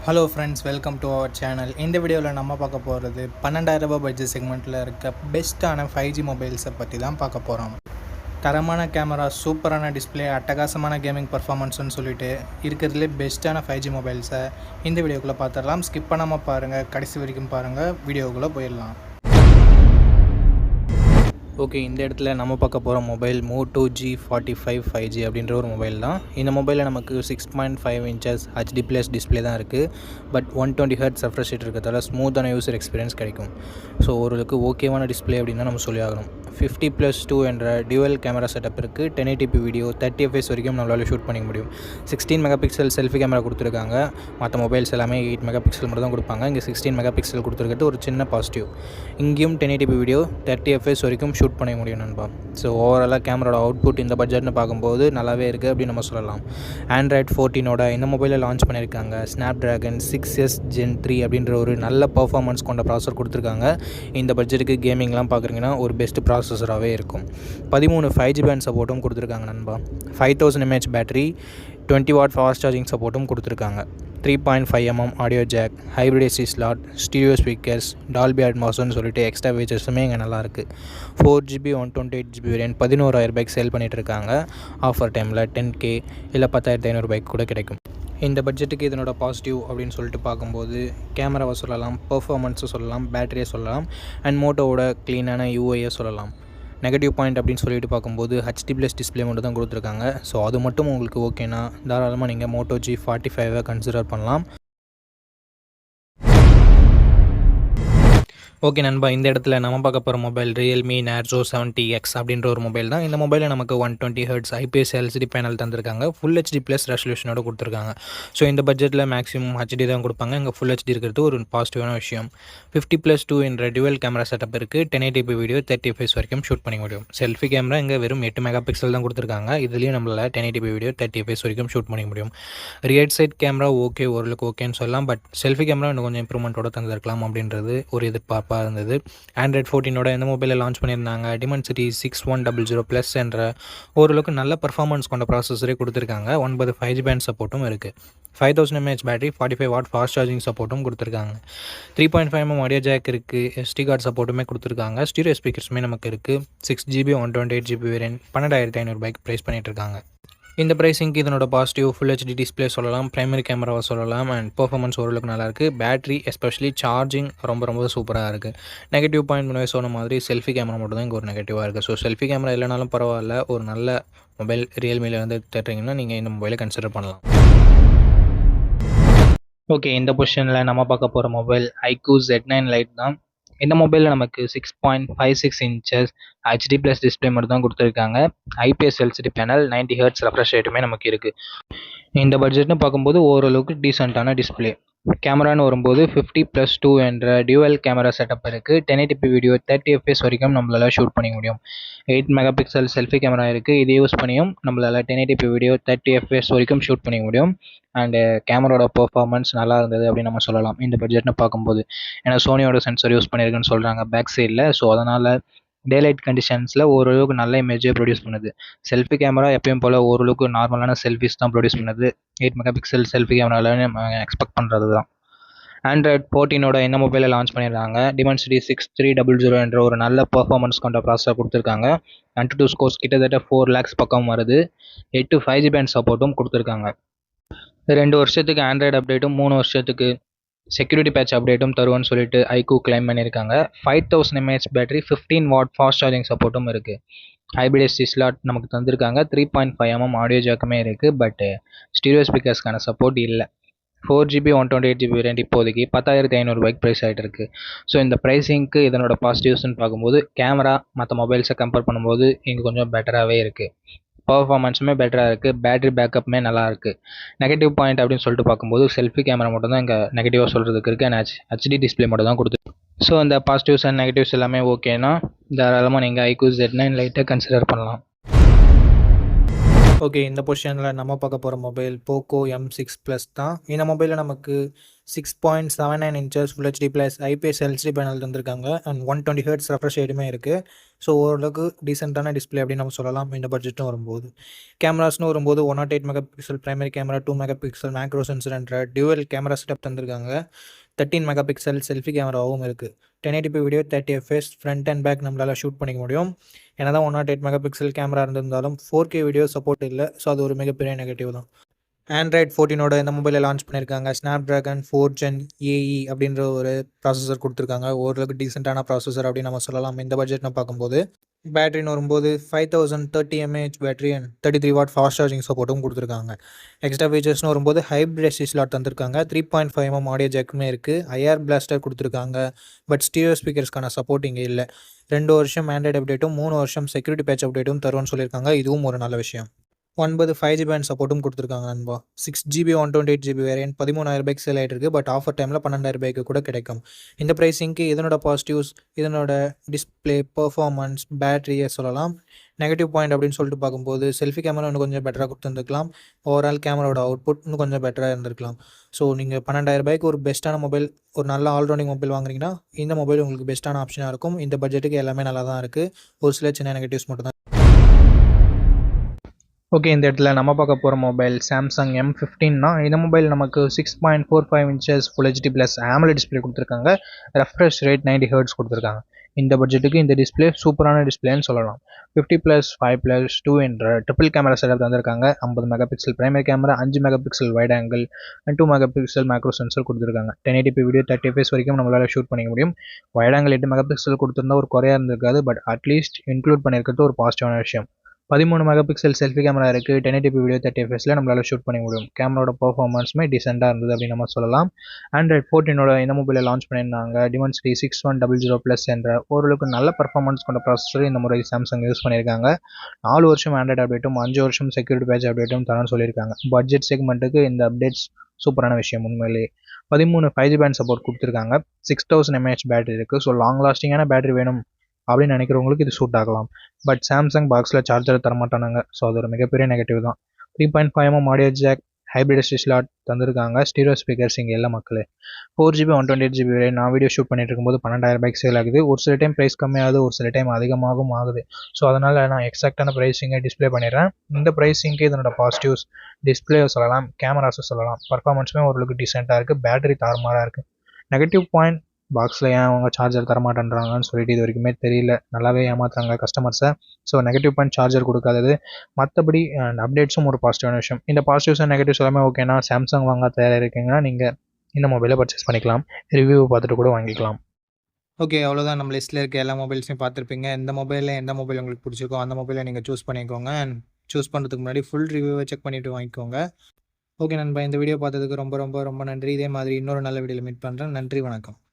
Hello friends, welcome to our channel. இந்த வீடியோவில் நம்ம பார்க்க போகிறது 12,000 பட்ஜெட் செக்மெண்ட்டில் இருக்க பெஸ்ட்டான 5G மொபைல்ஸை பற்றி தான் பார்க்க போகிறோம். தரமான கேமரா, சூப்பரான டிஸ்பிளே, அட்டகாசமான கேமிங் பர்ஃபார்மன்ஸ்னு சொல்லிட்டு இருக்கிறதுலே பெஸ்ட்டான 5G மொபைல்ஸை இந்த வீடியோக்குள்ளே பார்த்துடலாம். ஸ்கிப் பண்ணாமல் பாருங்கள், கடைசி வரைக்கும் பாருங்கள். வீடியோக்குள்ளே போயிடலாம். ஓகே, இந்த இடத்துல நம்ம பார்க்க போகிற மொபைல் Moto G45 5G அப்படின்ற ஒரு மொபைல் தான். இந்த மொபைலில் நமக்கு 6.5 inches HD+ டிஸ்பிளே தான் இருக்குது. பட் 120 Hz ரெஃப்ரெஷ் ரேட் இருக்கிறதால ஸ்மூத்தான யூசர் எக்ஸ்பீரியன்ஸ் கிடைக்கும். ஸோ ஓரளவுக்கு ஓகேவான டிஸ்பிளே அப்படின்னு தான் நம்ம சொல்லி ஆகணும். 50+2 என்ற டியூவல் கேமரா செட்டப் இருக்குது. 1080p வீடியோ 30 fps வரைக்கும் நம்மளால் ஷூட் பண்ணிக்க முடியும். 16 மெகாபிக்சல் செல்ஃபி கேமரா கொடுத்துருக்காங்க. மற்ற மொபைல்ஸ் எல்லாமே 8 மெகாபிக்சல் மட்டும் தான் கொடுப்பாங்க. இங்கே 16 மெகாபிக்சல் கொடுத்துருக்கிறது ஒரு சின்ன பாசிட்டிவ். இங்கேயும் 1080p வீடியோ 30 fps வரைக்கும் ஷூட் பண்ண முடியும் நண்பா. ஸோ ஓவராலாக கேமராவோட அவுட்புட் இந்த பட்ஜெட்னு பார்க்கும்போது நல்லாவே இருக்குது அப்படின்னு நம்ம சொல்லலாம். ஆண்ட்ராய்ட் 14 இந்த மொபைலில் லான்ச் பண்ணியிருக்காங்க. Snapdragon 6s Gen 3 அப்படின்ற ஒரு நல்ல பர்ஃபார்மன்ஸ் கொண்ட ப்ராசஸர் கொடுத்துருக்காங்க. இந்த பட்ஜெட்டுக்கு கேமிங்லாம் பார்க்குறீங்கன்னா ஒரு பெஸ்ட் ப்ராசஸராகவே இருக்கும். 13 5G பேண்ட் சப்போர்ட்டும் கொடுத்துருக்காங்க நண்பா. 5000 mAh battery, 20 watt fast charging சப்போர்ட்டும் கொடுத்துருக்காங்க. 3.5mm audio jack, hybrid AC slot, stereo speakers, Dolby அட்மாஸ்னு சொல்லிட்டு எக்ஸ்ட்ரா ஃபீச்சர்ஸுமே இங்கே நல்லாயிருக்கு. 4GB 128GB வேரியன்ட் 11,000 ரூபாய்க்கு சேல் பண்ணிகிட்ருக்காங்க. ஆஃபர் டைமில் 10K இல்லை 10,500 ரூபாய்க்கு கூட கிடைக்கும். இந்த பட்ஜெட்டுக்கு இதனோட பாசிட்டிவ் அப்படின்னு சொல்லிட்டு பார்க்கும்போது கேமராவை சொல்லலாம், பர்ஃபார்மன்ஸை சொல்லலாம், பேட்டரியை சொல்லலாம், அண்ட் மோட்டோவோட க்ளீனான UI சொல்லலாம். நெகட்டிவ் பாயிண்ட் அப்படின்னு சொல்லிட்டு பார்க்கும்போது HD+ டிஸ்பிளே மட்டும் தான் கொடுத்துருக்காங்க. ஸோ அது மட்டும் உங்களுக்கு ஓகேனா தாராளமாக நீங்கள் Moto G45 கன்சிடர் பண்ணலாம். ஓகே நண்பா, இந்த இடத்துல நம்ம பார்க்க போகிற மொபைல் Realme Narzo 70X அப்படின்ற ஒரு மொபைல் தான். இந்த மொபைலில் நமக்கு 120 Hz IPS LCD பேனல் தந்திருக்காங்க. ஃபுல் HD+ ரெசல்யூஷனோட கொடுத்துருக்காங்க. ஸோ இந்த பட்ஜெட்டில் மேக்ஸிமம் HD தான் கொடுப்பாங்க. இங்கே ஃபுல் HD இருக்கிறது ஒரு பாசிட்டிவான விஷயம். 50+2 என்ற டியூவல் கேமரா செட்டப் இருக்குது. 1080p வீடியோ 30 fps வரைக்கும் ஷூட் பண்ணிக்க முடியும். செல்ஃபி கேமரா இங்கே வெறும் 8 மெகாபிக்சல் தான் கொடுத்துருக்காங்க. இதுலேயும் நம்மளால் 1080p வீடியோ 30 fps வரைக்கும் ஷூட் பண்ணிக்க முடியும். ரியர் சைட் கேமரா ஓகே, ஓரளவுக்கு ஓகேன்னு சொல்லலாம். பட் செல்ஃபி கேமரா இன்னும் கொஞ்சம் இம்ப்ரூவ்மெண்ட்டோட தந்திருக்கலாம் அப்படின்றது ஒரு எதிர்பார்ப்பு இருந்தது. ஆண்ட்ராய்ட் 14 இந்த மொபைலில் லான்ச் பண்ணியிருந்தாங்க. Dimensity 6100+ என்ற ஓரளவுக்கு நல்ல பர்ஃபார்மன்ஸ் கொண்ட ப்ராசஸரே கொடுத்துருக்காங்க. 9 5G பேண்ட் சப்போர்ட்டும் இருக்குது. 5000 mAh battery, 45 watt fast charging சப்போர்ட்டும் கொடுத்துருக்காங்க. 3.5mm ஆடியோ ஜாக் இருக்குது. SD கார்டு சப்போர்ட்டுமே கொடுத்துருக்காங்க. ஸ்டீரியோ ஸ்பீக்கர்ஸுமே நமக்கு இருக்குது. 6GB 128GB வேரியன்ட் 12,500 ரூபாய்க்கு ப்ரைஸ் பண்ணிகிட்டு இருக்காங்க. இந்த ப்ரைஸிங்க்கு இதனோட பாசிட்டிவ் ஃபுல் HD டிஸ்பிளே சொல்லலாம், ப்ரைமரி கேமராவை சொல்லலாம், அண்ட் பர்ஃபார்மன்ஸ் ஓரளவுக்கு நல்லாயிருக்கு. பேட்டரி எஸ்பெஷலி சார்ஜிங் ரொம்ப சூப்பராக இருக்குது. நெகட்டிவ் பாயிண்ட் முன்னாடி சொன்ன மாதிரி செல்ஃபி கேமரா மட்டும் தான் இங்கே ஒரு நெகட்டிவாக இருக்குது. ஸோ செல்ஃபி கேமரா இல்லைனாலும் பரவாயில்ல, ஒரு நல்ல மொபைல் ரியல்மியில் வந்து தேடுறீங்கன்னா நீங்கள் இந்த மொபைலை கன்சிடர் பண்ணலாம். ஓகே, இந்த பொசிஷனில் நம்ம பார்க்க போகிற மொபைல் iQOO Z9 Lite தான். இந்த மொபைலில் நமக்கு 6.56 inches HD+ டிஸ்பிளே மட்டும் தான் கொடுத்துருக்காங்க. IPS LCD panel, 90 Hz refresh ரேட்டுமே நமக்கு இருக்குது. இந்த பட்ஜெட்னு பார்க்கும்போது ஓரளவுக்கு டீசெண்டான டிஸ்பிளே. கேமரான்னு வரும்போது 50+2 என்ற டியூவல் கேமரா செட்டப் இருக்குது. 1080p வீடியோ 30 fps வரைக்கும் நம்மளால் ஷூட் பண்ணிக்க முடியும். 8 மெகாபிக்சல் செல்ஃபி கேமரா இருக்குது. இதை யூஸ் பண்ணியும் நம்மளால் 1080p வீடியோ 30 fps வரைக்கும் ஷூட் பண்ணிக்க முடியும். அண்டு கேமராவோட பர்ஃபார்மன்ஸ் நல்லா இருந்தது அப்படின்னு நம்ம சொல்லலாம் இந்த பட்ஜெட்னு பார்க்கும்போது. ஏன்னா சோனியோட சென்சர் யூஸ் பண்ணியிருக்குன்னு சொல்கிறாங்க பேக் சைடில். ஸோ அதனால் டேலைட் கண்டிஷன்ஸில் ஓரளவுக்கு நல்ல இமேஜை ப்ரொடியூஸ் பண்ணுது. செல்ஃபி கேமரா எப்பயும் போல் ஓரளவுக்கு நார்மலான செல்ஃபிஸ் தான் ப்ரொடியூஸ் பண்ணுது. 8 மெகாபிக்சல் செல்ஃபி கேமராவில் நம்ம எக்ஸ்பெக்ட் பண்ணுறது தான். ஆண்ட்ராய்ட் 14 இந்த மொபைலில் லான்ச் பண்ணியிருக்காங்க. Dimensity 6300 என்ற ஒரு நல்ல பர்ஃபார்மன்ஸ் கொண்ட ப்ராசஸர் கொடுத்துருக்காங்க. AnTuTu ஸ்கோர்ஸ் கிட்டத்தட்ட 4 lakhs பக்கம் வருது. 8 5G பேண்ட் சப்போர்ட்டும் கொடுத்துருக்காங்க. 2 வருஷத்துக்கு ஆண்ட்ராய்டு அப்டேட்டும் 3 வருஷத்துக்கு செக்யூரிட்டி பேட்ச் அப்டேட்டும் தருவோன்னு சொல்லிட்டு iQOO கிளைம் பண்ணியிருக்காங்க. 5000 mAh battery, 15 watt fast charging சப்போர்ட்டும் இருக்குது. ஹைப்ரிட் AC ஸ்லாட் நமக்கு தந்திருக்காங்க. 3.5mm ஆடியோ ஜாக்குமே இருக்குது. பட் ஸ்டீரியோ ஸ்பீக்கர்ஸ்க்கான சப்போர்ட் இல்லை. 4GB 128GB வேரியன்ட் இப்போதைக்கு 10,500 ரூபாய்க்கு ப்ரைஸ் ஆகிட்டு இருக்குது. ஸோ இந்த ப்ரைஸிங்க்கு இதனோட பாசிட்டிவ்ஸ்னு பார்க்கும்போது கேமரா மற்ற மொபைல்ஸை கம்பேர் பண்ணும்போது இங்கே கொஞ்சம் பெட்டராகவே இருக்குது. பர்ஃபார்மன்ஸுமே பெட்டராக இருக்குது. பேட்டரி பேக்கப்புமே நல்லா இருக்குது. நெகட்டிவ் பாயிண்ட் அப்படின்னு சொல்லிட்டு பார்க்கும்போது செல்ஃபி கேமரா மட்டும் தான் இங்கே நெகட்டிவாக சொல்கிறதுக்கு இருக்குது. அண்ட் HD டிஸ்பிளே மட்டும் தான் கொடுத்து. ஸோ இந்த பாசிட்டிவ்ஸ் அண்ட் நெகட்டிவ்ஸ் எல்லாமே ஓகேனா தாராளமாக நீங்கள் iQOO Z9 Lite கன்சிடர் பண்ணலாம். ஓகே. இந்த பொசிஷனில் நம்ம பார்க்க போகிற மொபைல் போக்கோ M6 ப்ளஸ் தான். இந்த மொபைலில் நமக்கு 6.79 inches full HD plus IPS LCD panel தந்திருக்காங்க அண்ட் 120 ஹெர்ட்ஸ் ரெஃப்ரெஷ் ரேட்டுமே இருக்குது. ஸோ ஓரளவுக்கு டீசெண்டான டிஸ்பிளே அப்படின்னு நம்ம சொல்லலாம் இந்த பட்ஜெட்டும் வரும்போது. கேமராஸ்னு வரும்போது 108 mega pixel primary camera, 2 mega pixel macro சென்சர்ன்ற டியூவல் கேமரா செட்டப் தந்திருக்காங்க. 13 மெகா பிக்சல் செல்ஃபி கேமராவும் இருக்குது. 1080p video 30 fps front and back நம்மளால் ஷூட் பண்ணிக்க முடியும். ஏன்னா தான் 108 மெகா பிக்சல் கேமரா இருந்திருந்தாலும் 4K வீடியோ சப்போர்ட் இல்லை. ஸோ அது ஒரு மிகப்பெரிய நெகட்டிவ் தான். ஆண்ட்ராய்ட் 14ஓட இந்த மொபைலை லான்ச் பண்ணியிருக்காங்க. ஸ்னாப்ட்ராகன் 4 Gen ஏஇ அப்படின்ற ஒரு ப்ராசஸர் கொடுத்துருக்காங்க. ஓரளவுக்கு டீசெண்டான ப்ராசஸர் அப்படின்னு நம்ம சொல்லலாம் இந்த பட்ஜெட்னு பார்க்கும்போது. பேட்டரின்னு வரும்போது 5030 mAh battery and 33 watt fast charging சப்போர்ட்டும் கொடுத்துருக்காங்க. எக்ஸ்ட்ரா ஃபீச்சர்ஸ்னு வரும்போது ஹைப்ரிட் எஸ்டி ஸ்லாட் தந்திருக்காங்க. 3.5mm ஆடியோ ஜாக்குமே இருக்குது. ஐஆர் பிளாஸ்டர் கொடுத்துருக்காங்க. பட் ஸ்டீரியோ ஸ்பீக்கர்ஸ்க்கான சப்போர்ட் இங்கே இல்லை. 2 வருஷம் ஆண்ட்ராய்டு அப்டேட்டும் 3 வருஷம் செக்யூரிட்டி பேட்ச் அப்டேட்டும் தருவோம்னு சொல்லியிருக்காங்க. இதுவும் ஒரு நல்ல விஷயம். 9 5G பேண்ட் சப்போர்ட்டும் கொடுத்துருக்காங்க நண்பா. 6GB 128GB வேரியன்ட் 13,000 சேல் ஆகிட்டு இருக்குது. பட் ஆஃபர் டைமில் 12,000 கூட கிடைக்கும். இந்த ப்ரைஸிங்க்கு இதனோட பாசிட்டிவ்ஸ், இதனோட டிஸ்பிளே, பர்ஃபார்மன்ஸ், பேட்டரியை சொல்லலாம். நெகட்டிவ் பாயிண்ட் அப்படின்னு சொல்லிட்டு பார்க்கும்போது செல்ஃபி கேமரா இன்னும் கொஞ்சம் பெட்டராக கொடுத்துருந்துருக்கலாம். ஓவரால் கேமராவோட அவுட்புட் இன்னும் கொஞ்சம் பெட்டராக இருந்திருக்கலாம். ஸோ நீங்கள் 12,000 ஒரு பெஸ்ட்டான மொபைல், ஒரு நல்ல ஆல்ரவுண்டிங் மொபைல் வாங்குறீங்கன்னா இந்த மொபைல் உங்களுக்கு பெஸ்ட்டான ஆப்ஷனாக இருக்கும். இந்த பட்ஜெட்டுக்கு எல்லாமே நல்லா தான் இருக்குது. ஒரு சில சின்ன நெகட்டிவ்ஸ் மட்டும் தான். ஓகே, இந்த இடத்துல நம்ம பார்க்க போகிற மொபைல் சாம்சங் M15 தான். இந்த மொபைல் நமக்கு 6.45 inches full HD plus AMOLED display கொடுத்துருக்காங்க. ரெஃப்ரெஷ் ரேட் 90 ஹெர்ட்ஸ் கொடுத்துருக்காங்க. இந்த பட்ஜெட்டுக்கு இந்த டிஸ்பிளே சூப்பரான டிஸ்பிளேன்னு சொல்லலாம். 50+5+2 என்ற ட்ரிபிள் கேமரா செட்டப் தந்திருக்காங்க. 50 mega pixel primary camera, 5 mega pixel wide angle and 2 mega pixel macro sensor கொடுத்துருக்காங்க. 1080p வீடியோ 30 fps வரைக்கும் நம்மளால் ஷூட் பண்ணிக்க முடியும். வைட் ஆங்கிள் 8 மெகா பிக்சல் கொடுத்துருந்தா ஒரு குறையாக இருந்திருக்காது. பட் அட்லீஸ்ட் இன்க்ளூட் பண்ணியிருக்கிறது ஒரு பாசிட்டிவான விஷயம். 13 மெகா பிக்சல் செல்ஃபி கேமரா இருக்குது. 1080p வீடியோ 30 fpsல நம்மளால் ஷூட் பண்ண முடியும். கேமராவோட பர்ஃபார்மன்ஸுமே டீசெண்டாக இருந்தது அப்படின்னு நம்ம சொல்லலாம். ஆண்ட்ராய்ட் 14ஓட இந்த மொபைலை லான்ச் பண்ணியிருந்தாங்க. Dimensity 6100+ என்ற ஓரளவுக்கு நல்ல பர்ஃபார்மன்ஸ் கொண்ட ப்ராசஸர் இந்த முறை சாம்சங் யூஸ் பண்ணியிருக்காங்க. 4 வருஷம் ஆண்ட்ராய்டு அப்டேட்டும் 5 வருஷம் செக்யூரிட்டி பேட்ச் அப்டேட்டும் தரேன்னு சொல்லியிருக்காங்க. பட்ஜெட் செக்மெண்ட்டுக்கு இந்த அப்டேட்ஸ் சூப்பரான விஷயம் உண்மையிலேயே. 13 5G பேண்ட் சப்போர்ட் கொடுத்துருக்காங்க. 6000 mAh பேட்டரி இருக்குது. ஸோ லாங் லாஸ்டிங்கான பேட்டரி வேணும் அப்படின்னு நினைக்கிறவங்களுக்கு இது சூட் ஆகலாம். பட் சாம்சங் பாக்ஸில் சார்ஜர் தரமாட்டானாங்க. ஸோ அது ஒரு மிகப்பெரிய நெகட்டிவ் தான். 3.5mm audio jack, hybrid SD slot தந்திருக்காங்க. ஸ்டீரியோ ஸ்பீக்கர்ஸ் இங்கே இல்லை மக்களே. 4GB 128GB வரை நான் வீடியோ ஷூட் பண்ணிட்டு இருக்கும்போது 12,000 சேல் ஆகுது. ஒரு சில டைம் ப்ரைஸ் கம்மியாகுது, ஒரு சில டைம் அதிகமாகவும் ஆகுது. ஸோ அதனால் நான் எக்ஸாக்டான ப்ரைஸிங்கை டிஸ்பிளே பண்ணிடுறேன். இந்த ப்ரைஸிங்க்கு இதனோட பாசிட்டிவ்ஸ், டிஸ்பிளே சொல்லலாம், கேமராஸை சொல்லலாம். பர்ஃபார்மன்ஸுமே ஓரளவுக்கு டீசெண்டாக இருக்குது. பேட்டரி தாறுமாறாக இருக்குது. நெகட்டிவ் பாயிண்ட், பாக்ஸில் ஏன் அவங்க சார்ஜர் தரமாட்டேன்றாங்கன்னு சொல்லிட்டு இது வரைக்குமே தெரியல. நல்லாவே ஏமாத்துறாங்க கஸ்டமர்ஸை. ஸோ நெகட்டிவ் பாயிண்ட் சார்ஜர் கொடுக்காதது. மற்றபடி அப்டேட்ஸும் ஒரு பாசிட்டிவான விஷயம். இந்த பாசிட்டிவ்ஸ் அண்ட் நெகட்டிவ்ஸ் எல்லாமே ஓகேனா சாம்சங் வாங்க தயாராக இருக்கீங்கன்னா நீங்கள் இந்த மொபைலை பர்ச்சேஸ் பண்ணிக்கலாம். ரிவ்யூ பார்த்துட்டு கூட வாங்கிக்கலாம். ஓகே. அவ்வளோதான். நம்ம லிஸ்ட்டில் இருக்க எல்லா மொபைல்ஸையும் பார்த்துருப்பீங்க. எந்த மொபைலில் எந்த மொபைல் உங்களுக்கு பிடிச்சிருக்கோ அந்த மொபைலை நீங்கள் சூஸ் பண்ணிக்கோங்க. அண்ட் சூஸ் பண்ணுறதுக்கு முன்னாடி ஃபுல் ரிவ்யூவை செக் பண்ணிவிட்டு வாங்கிக்கோங்க. ஓகே நண்பா, இந்த வீடியோ பார்த்ததுக்கு ரொம்ப ரொம்ப ரொம்ப நன்றி. இதே மாதிரி இன்னொரு நல்ல வீடியோவில் மீட் பண்ணுறேன். நன்றி, வணக்கம்.